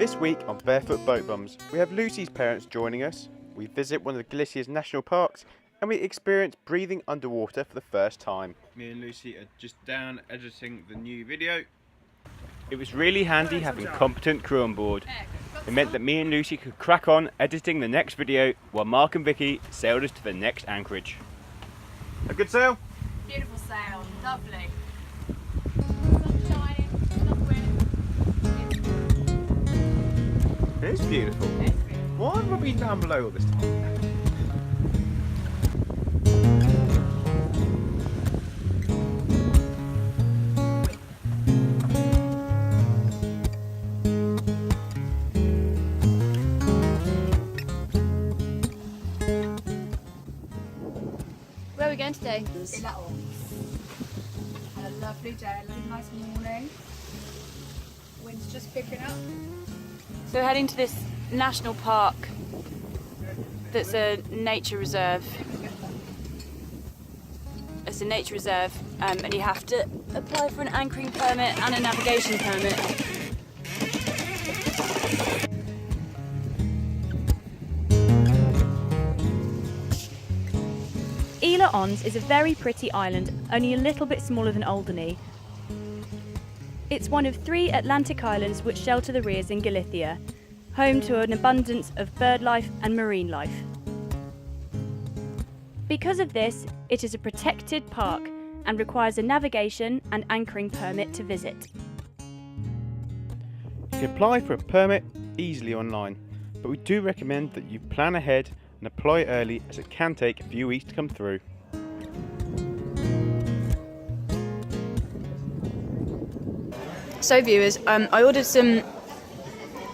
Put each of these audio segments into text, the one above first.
This week on Barefoot Boat Bums, we have Lucie's parents joining us, we visit one of Galicia's national parks, and we experience breathing underwater for the first time. Me and Lucie are just down editing the new video. It was really handy having a competent crew on board. It meant that me and Lucie could crack on editing the next video while Mark and Vicki sailed us to the next anchorage. A good sail? Beautiful sail, lovely. Sun shining, enough wind. It is beautiful. Why have I been down below all this time? Where are we going today? Isla Tambo. Had a lovely day, a nice morning. Wind's just picking up. So we're heading to this national park that's a nature reserve. It's a nature reserve and you have to apply for an anchoring permit and a navigation permit. Isla Tambo is a very pretty island, only a little bit smaller than Alderney. It's one of 3 Atlantic islands which shelter the Rheas in Galicia, home to an abundance of bird life and marine life. Because of this, it is a protected park and requires a navigation and anchoring permit to visit. You can apply for a permit easily online, but we do recommend that you plan ahead and apply early, as it can take a few weeks to come through. So viewers, I ordered some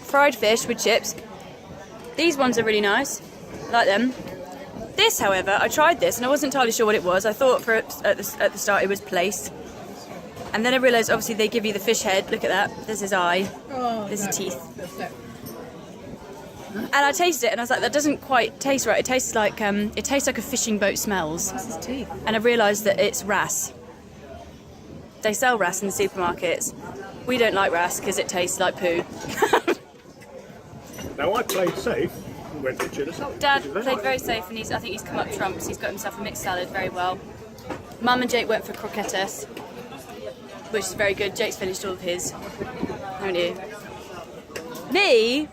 fried fish with chips. These ones are really nice, I like them. This, however, I tried this and I wasn't entirely sure what it was. I thought at the start it was plaice. And then I realised obviously they give you the fish head, look at that, there's his eye, there's his teeth. And I tasted it and I was like, that doesn't quite taste right. It tastes like a fishing boat smells. That's his teeth. And I realised that it's Wrasse. They sell Wrasse in the supermarkets. We don't like Wrasse because it tastes like poo. Now I played safe and went for tuna salad. Dad played very safe and I think he's come up trumps. He's got himself a mixed salad very well. Mum and Jake went for croquettes, which is very good. Jake's finished all of his, haven't you? Me,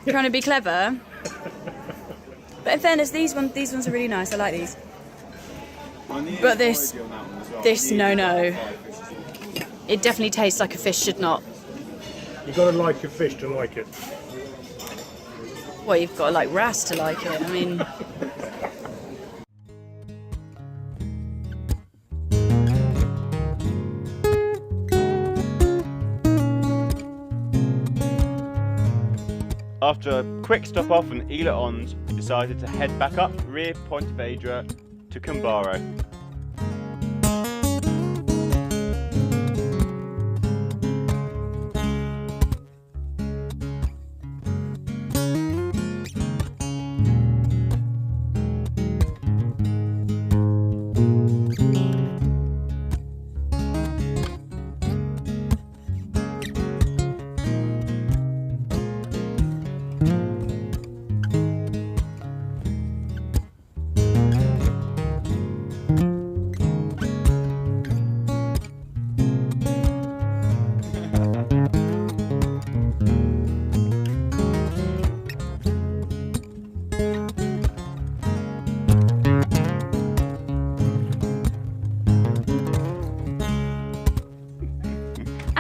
trying to be clever. But in fairness, these ones are really nice. I like these. But this, no. It definitely tastes like a fish should not. You've got to like your fish to like it. Well, you've got to like Wrasse to like it. I mean... After a quick stop off in Isla Tambo, we decided to head back up Rio Pontevedra to Camariñas.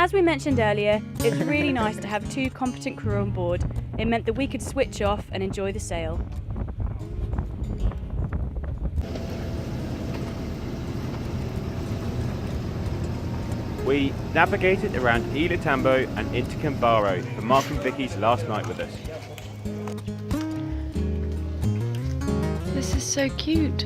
As we mentioned earlier, it's really nice to have 2 competent crew on board. It meant that we could switch off and enjoy the sail. We navigated around Isla Tambo and into Camariñas for Mark and Vicki's last night with us. This is so cute.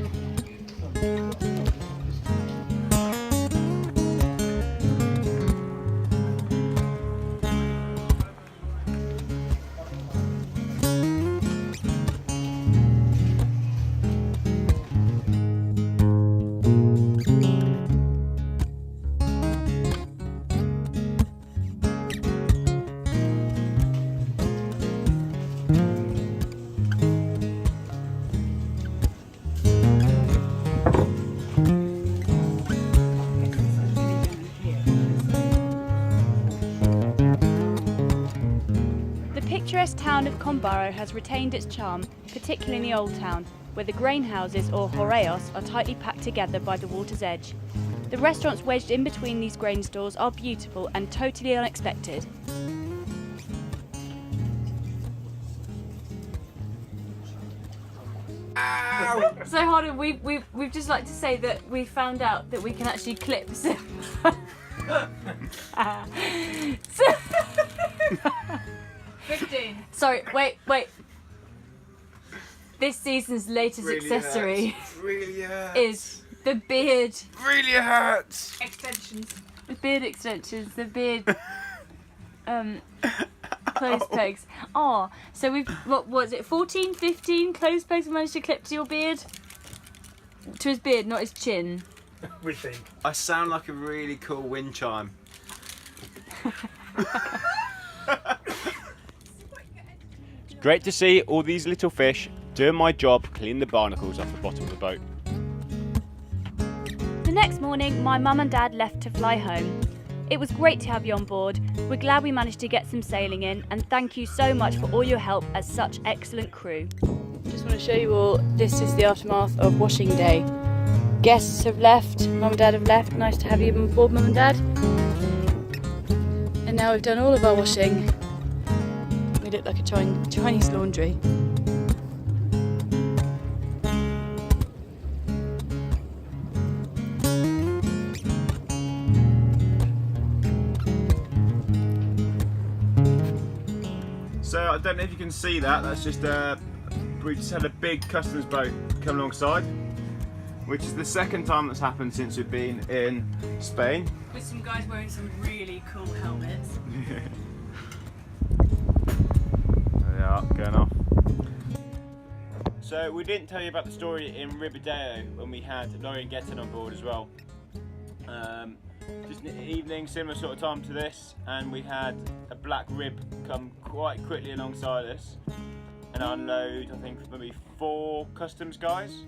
picturesque town of Combaro has retained its charm, particularly in the old town, where the grain houses, or horreos, are tightly packed together by the water's edge. The restaurants wedged in between these grain stores are beautiful and totally unexpected. So Harden, we've just like to say that we found out that we can actually clip. 15. Sorry, wait. This season's latest accessory Really hurts. is the beard. Really hurts. Extensions. The beard extensions, the beard clothes pegs. Oh, so we've, what was it, 14, 15 clothes pegs we managed to clip to your beard? To his beard, not his chin. We think. I sound like a really cool wind chime. It's great to see all these little fish doing my job, cleaning the barnacles off the bottom of the boat. The next morning, my mum and dad left to fly home. It was great to have you on board. We're glad we managed to get some sailing in, and thank you so much for all your help as such excellent crew. Just want to show you all, this is the aftermath of washing day. Guests have left, mum and dad have left. Nice to have you on board, mum and dad. And now we've done all of our washing. We look like a Chinese laundry. So I don't know if you can see that, that's just we just had a big customs boat come alongside, which is the second time that's happened since we've been in Spain. With some guys wearing some really cool helmets. They are going off. So we didn't tell you about the story in Ribadeo when we had Laurie and Gettin on board as well. Just an evening, similar sort of time to this, and we had a black rib come quite quickly alongside us and unload, I think maybe 4 customs guys.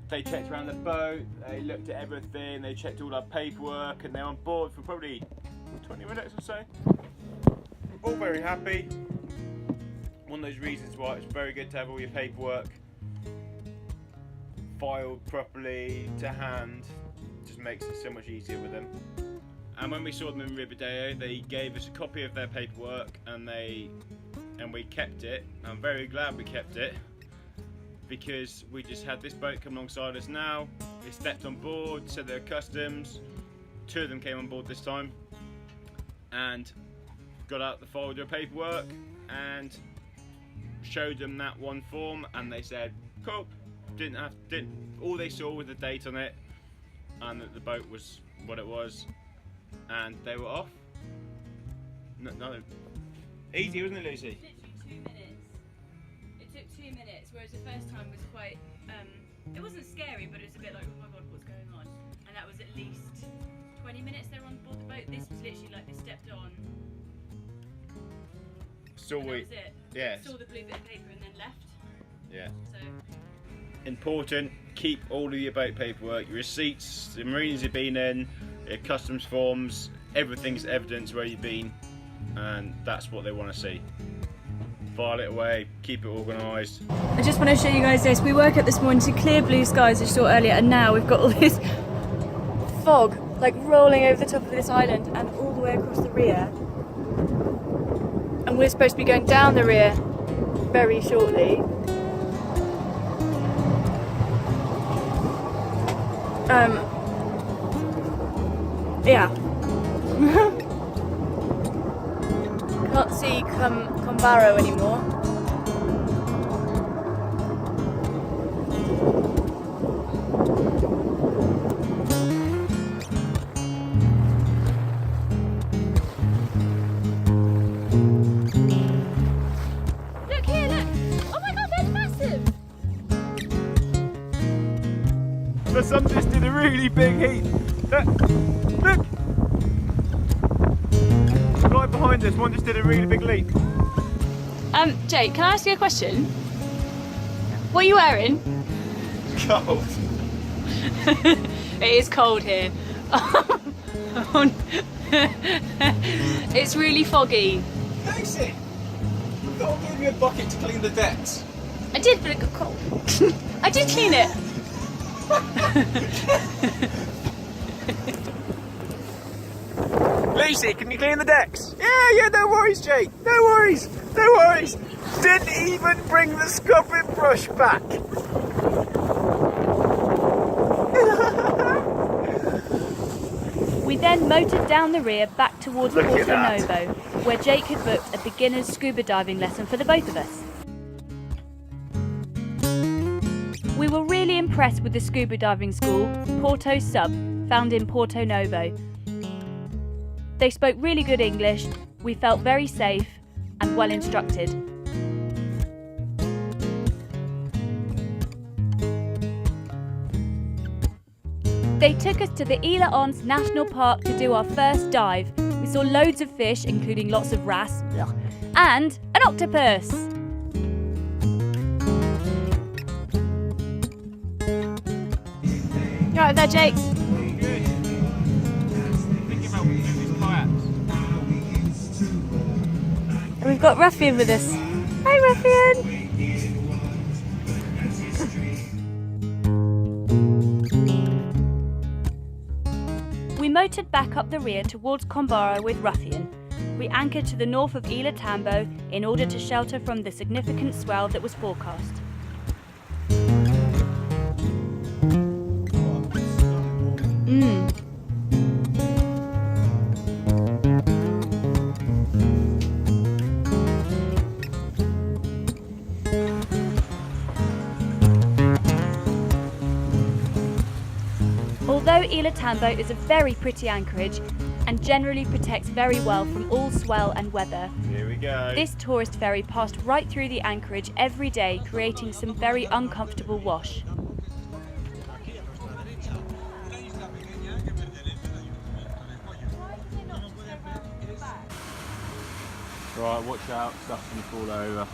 They checked around the boat, they looked at everything, they checked all our paperwork, and they're on board for probably 20 minutes or so. All very happy. One of those reasons why it's very good to have all your paperwork filed properly to hand. Just makes it so much easier with them. And when we saw them in Ribadeo, they gave us a copy of their paperwork, and we kept it. I'm very glad we kept it, because we just had this boat come alongside us now. They stepped on board, said they're customs. 2 of them came on board this time and got out the folder of paperwork and showed them that one form, and they said cool. All they saw was the date on it and that the boat was what it was, and they were off. No. Easy, wasn't it, Lucy? Literally 2 minutes. It took 2 minutes, whereas the first time was quite, it wasn't scary, but it was a bit like, oh my god, what's going on? And that was at least 20 minutes they were on board the boat. This was literally like they stepped on. Saw That was it. Yes. Saw the blue bit of paper and then left. Yeah. So Important, keep all of your boat paperwork, your receipts, the marinas you've been in, your customs forms, everything's evidence where you've been, and that's what they want to see. File it away, keep it organised. I just want to show you guys this. We woke up this morning to clear blue skies, as you saw earlier, and now we've got all this fog like rolling over the top of this island and all the way across the rear. And we're supposed to be going down the rear very shortly. Yeah. Can't see Combaro anymore. Look here, look! Oh my god, they're massive! The sun just did a really big heat. Look! Right behind us, one just did a really big leap. Jake, can I ask you a question? What are you wearing? Cold. It is cold here. It's really foggy. Lucie! I'll give you a bucket to clean the decks. I did, but it got cold. I did clean it. Lucie, can you clean the decks? Yeah, no worries, Jake. No worries. Didn't even bring the scrubbing brush back. We then motored down the rear back towards Look at Porto that. Novo, where Jake had booked a beginner's scuba diving lesson for the both of us. We were really impressed with the scuba diving school, Porto Sub, found in Porto Novo. They spoke really good English, we felt very safe and well instructed. They took us to the Isla National Park to do our first dive. We saw loads of fish, including lots of wrasse, and an octopus. You right there, Jake? Good. Thinking about these kayaks. And we've got Ruffian with us. Hi, Ruffian! We motored back up the rear towards Combara with Ruffian. We anchored to the north of Isla Tambo in order to shelter from the significant swell that was forecast. Although Isla Tambo is a very pretty anchorage and generally protects very well from all swell and weather, Here we go. this tourist ferry passed right through the anchorage every day, creating some very uncomfortable wash. Right, watch out, stuff's gonna fall over.